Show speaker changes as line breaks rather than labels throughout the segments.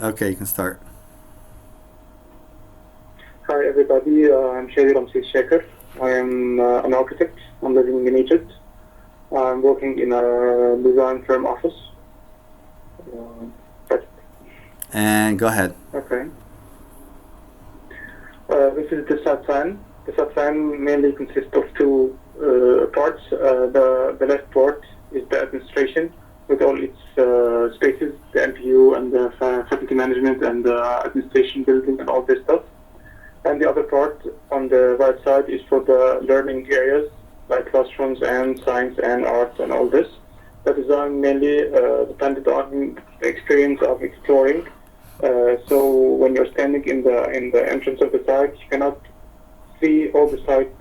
Okay, you can start.
Hi everybody, I'm Shay Shaker. I am an architect. I'm living in Egypt. I'm working in a design firm office. That's
And go ahead.
okay. This is the sub plan. The sub plan mainly consists of two parts. The left part is the administration with all its spaces, the MPU and the faculty management and the administration building and all this stuff. And the other part on the right side is for the learning areas like classrooms and science and arts and all this. The design mainly depended on the experience of exploring. So when you're standing in the entrance of the site, you cannot see all the site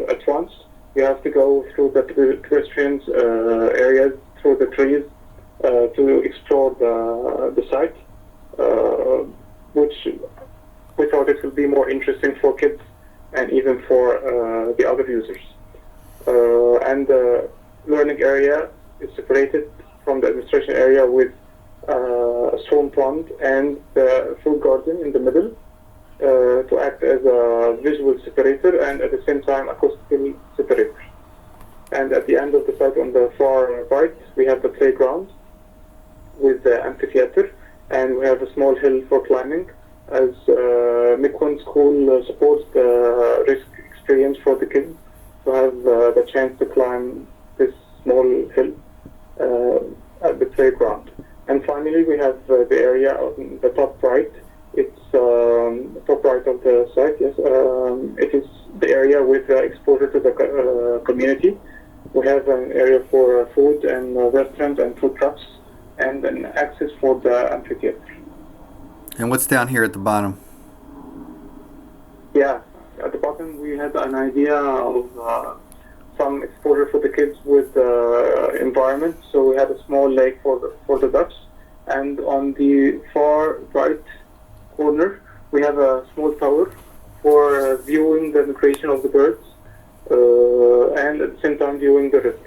at once. You have to go through the pedestrians areas, through the trees to explore the site, which we thought it will be more interesting for kids and even for the other users. And the learning area is separated from the administration area with a stone pond and the fruit garden in the middle to act as a visual separator and at the same time acoustical separator. And at the end of the site on the far right, we have the playground with the amphitheater, and we have a small hill for climbing as Mikwan School supports the risk experience for the kids to have the chance to climb this small hill at the playground. And finally, we have the area on the top right. It's top right of the site. Yes, it is the area with exposure to the community. We have an area for food and restaurants and food trucks, and an access for the amphitheater.
And what's down here at the bottom?
Yeah, at the bottom we had an idea of some exposure for the kids with the environment. So we had a small lake for the ducks, and on the far right corner we have a small tower for viewing the migration of the birds, and at the same time viewing the river.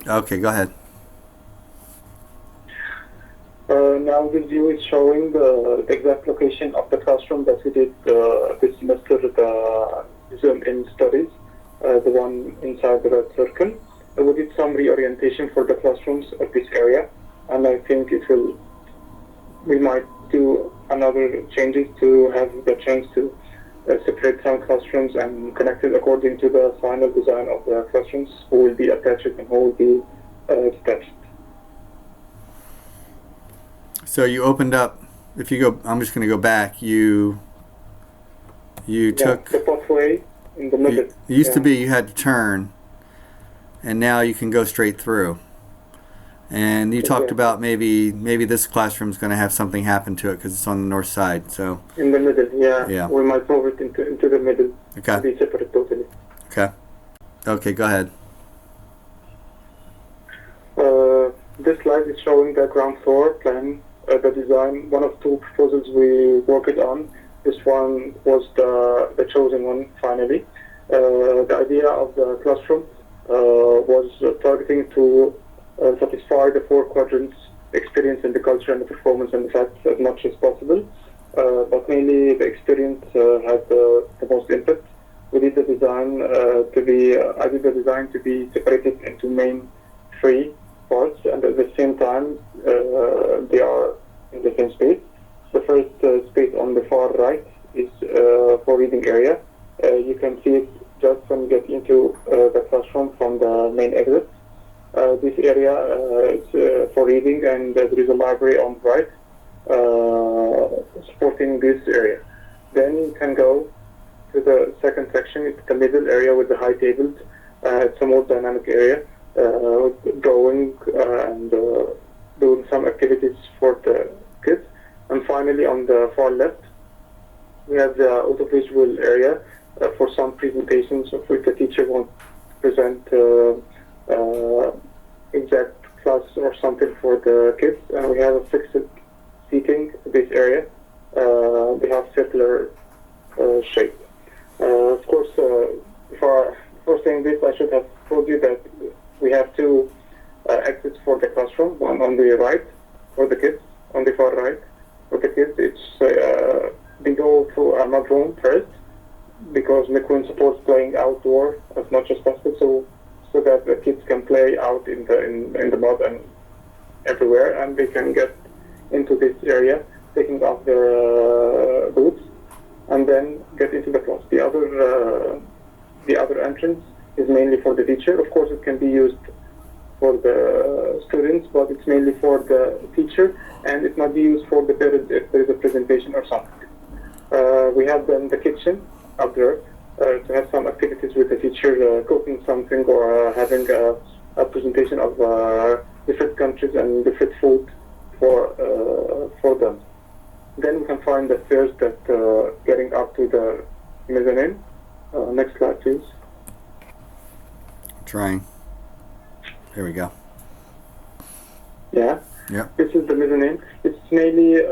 Okay, go ahead.
Now this view is showing the exact location of the classroom that we did this semester, the Zoom-in studies, the one inside the red circle. We did some reorientation for the classrooms at this area, and I think we might do another changes to have the chance to separate some classrooms and connect it according to the final design of the classrooms, who will be attached and who will be detached.
So you opened up. If you go, I'm just going to go back. You took.
The pathway in the middle.
It used to be you had to turn, and now you can go straight through. And you talked about maybe this classroom's going to have something happen to it because it's on the north side. So
in the middle,
yeah.
We might move it into the middle.
Okay.
Be separate totally.
Okay. Okay, go ahead.
This slide is showing the ground floor plan, the design. One of two proposals we worked on. This one was the chosen one finally. The idea of the classroom was targeting to satisfy the four quadrants experience and the culture and the performance and the facts as much as possible. But mainly the experience had the most impact. We did the design I did the design to be separated into main three parts, and at the same time they are in the same space. The first space on the far right is for reading area. You can see it just when you get into the classroom from the main exit. This area is for reading, and there is a library on the right supporting this area. Then you can go to the second section. It's the middle area with the high tables. It's a more dynamic area, going and doing some activities for the kids. And finally, on the far left, we have the audiovisual area for some presentations of which the teacher wants to present exact class or something for the kids. And we have a fixed seating in this area. They have circular shape. Of course, before saying this, I should have told you that we have two exits for the classroom, one on the right for the kids on the far right for the kids. They go to a mud room first because McQueen supports playing outdoor as much as possible, so that the kids can play out in the mud and everywhere, and they can get into this area, taking off their boots, and then get into the class. The other entrance is mainly for the teacher. Of course, it can be used for the students, but it's mainly for the teacher, and it might be used for the parents if there is a presentation or something. We have then the kitchen up there to have some activities with the teacher, cooking something or having a presentation of different countries and different food for them. Then we can find the stairs that getting up to the mezzanine. Next slide, please.
Trying. Here we go.
Yeah.
Yeah.
This is the mezzanine. It's mainly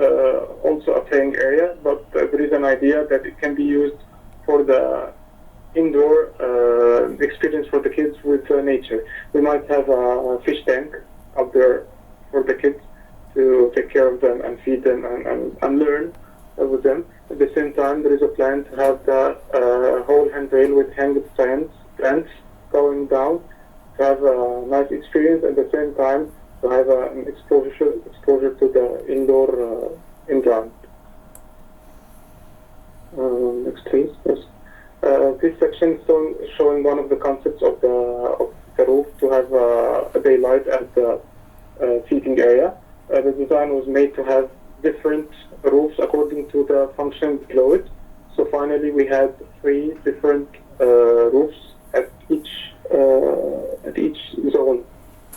also a playing area, but there is an idea that it can be used for the indoor experience for the kids with nature. We might have a fish tank up there for the kids to take care of them and feed them and learn with them. At the same time, there is a plan to have the whole handrail with hanging plants going down to have a nice experience. At the same time, to have an exposure to the indoor environment. Next, please. Yes. This section is showing one of the concepts of the roof to have a daylight at the seating area. The design was made to have different roofs according to the function below it. So finally, we had 3 different roofs at each zone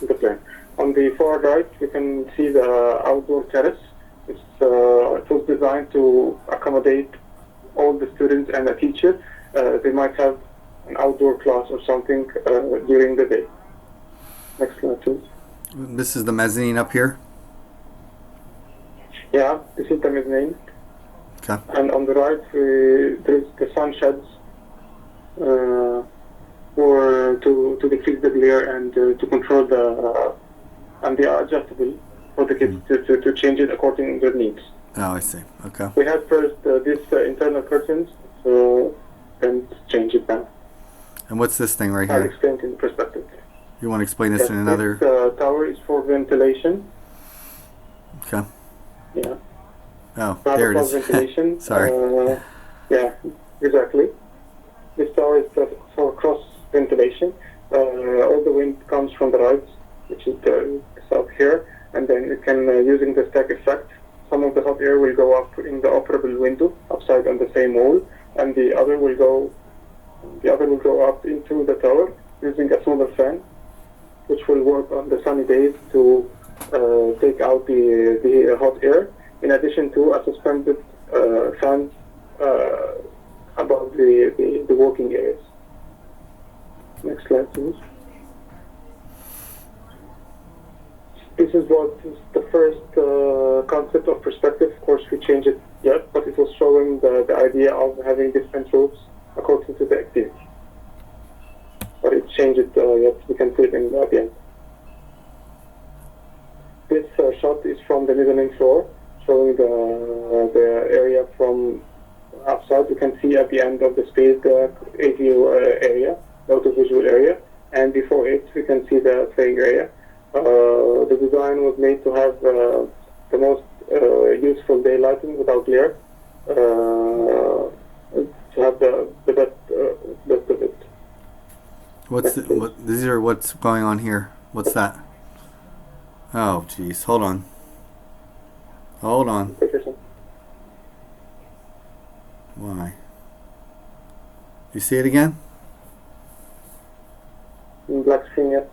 in the plan. On the far right, you can see the outdoor terrace. It was designed to accommodate all the students and a teacher. They might have an outdoor class or something during the day. Next slide, please.
This is the mezzanine up here?
Yeah, this is the mezzanine.
Okay.
And on the right, there's the sun sheds to decrease the glare and to control and they are adjustable for the kids to change it according to their needs.
Oh, I see. Okay.
We had first this internal curtains, and change it now.
And what's this thing right
I'll
here?
explain in perspective.
You want to explain this in another?
This tower is for ventilation.
Okay.
Yeah.
Oh,
Tower
there it
for
is.
ventilation.
Sorry.
Yeah, exactly. This tower is for cross ventilation. All the wind comes from the right, which is the south here, and then it can, using the stack effect, some of the hot air will go up in the operable window outside on the same wall, and the other will go up into the tower using a solar fan, which will work on the sunny days to take out the hot air, in addition to a suspended fan above the working areas. Next slide, please. This is what is the first concept of perspective. Of course, we changed it yet, but it was showing the idea of having different roofs according to the activity. But it changed it yet. We can see it in the end. This shot is from the mezzanine floor, showing the area from outside. You can see at the end of the space the AVU area, the audiovisual area, and before it, we can see the playing area. The design was made to have the most useful daylighting without glare, to have the best of it.
These are what's going on here. What's that? Oh, jeez. Hold on. Hold on. Why? You see it again?
In black screen, yes.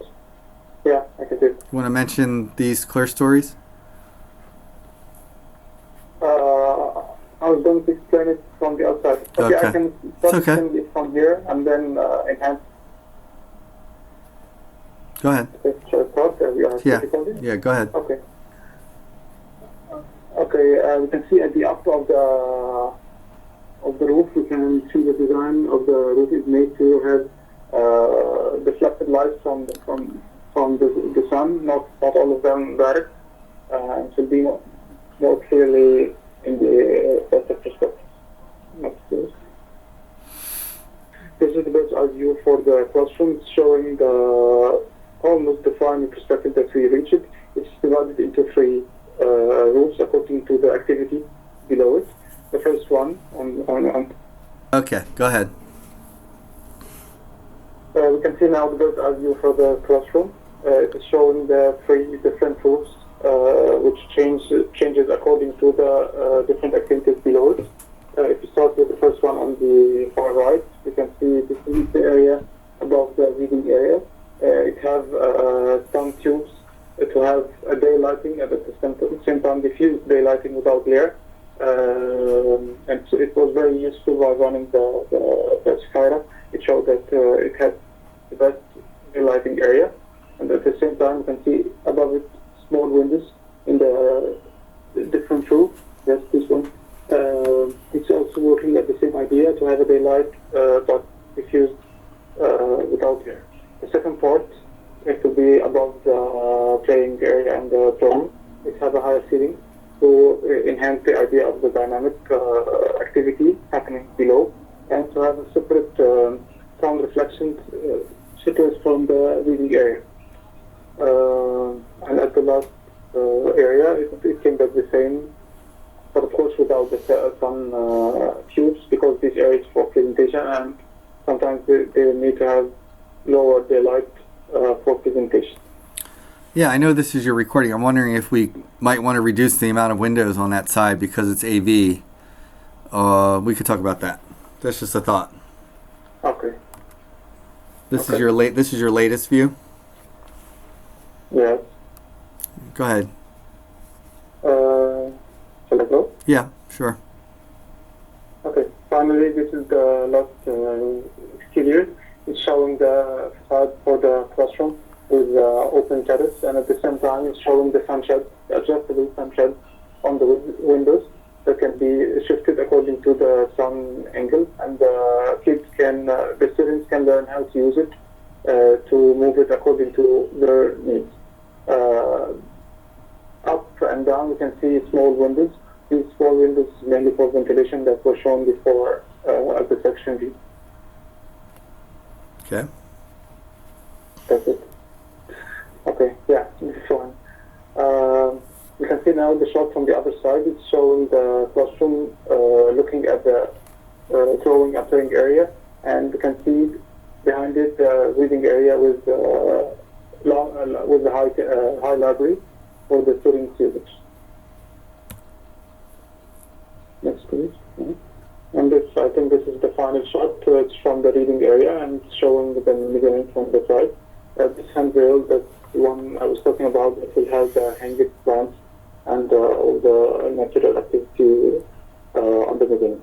Yeah, I can see it.
You want to mention these clear stories?
I was going to explain it from the outside. Okay. I can start explaining it from here and then enhance.
Go ahead. Yeah, go ahead.
Okay. Okay, we can see at the upper of the roof, we can see the design of the roof is made to have deflected light from the sun, not all of them direct. It should be more clearly in the better perspective. Next, please. This is the best view for the classroom, showing the almost defined perspective that we reached. It's divided into three groups according to the activity below it. The first one on
Okay, go ahead.
we can see now the bird view for the classroom. It is showing the three different groups, which changes according to the different activities below it. If you start with the first one on the far right, you can see this is the area above the reading area. It has some tubes to have a daylighting and at the same time diffuse daylighting without glare. And so it was very useful while running the Skyra. It showed that it had the best daylighting area, and at the same time you can see above it small windows in the different roof. Yes, this one. It's also working at the same idea to have a daylight but diffused without glare. The second part, it will be above the playing area and the dome. It has a higher ceiling to enhance the idea of the dynamic activity happening below, and to have a separate sound reflection separate from the reading area. And at the last area, it came back the same, but of course without the sun tubes, because this area is for presentation, and sometimes they need to have lower daylight for presentation.
Yeah, I know this is your recording. I'm wondering if we might want to reduce the amount of windows on that side because it's AV. We could talk about that. That's just a thought.
Okay.
This is your latest view?
Yes.
Go ahead.
Shall I go?
Yeah, sure.
Okay. Finally, this is the last exterior. It's showing the facade for the classroom with open shutters, and at the same time it's showing the sunshade, the adjustable sunshade on the windows that can be shifted according to the sun angle, and the students can learn how to use it to move it according to their needs. Up and down we can see small windows. These small windows mainly for ventilation that were shown before at the section view.
Okay.
That's it. Okay, yeah, this is fine. You can see now the shot from the other side. It's showing the classroom looking at the drawing and playing area, and you can see behind it the reading area with the high library for the students' usage. Next, please. And I think this is the final shot. It's from the reading area and showing the measurement from the side. This handrail, that's the one I was talking about, that will have the hanging plants and all the natural activity on the beginning.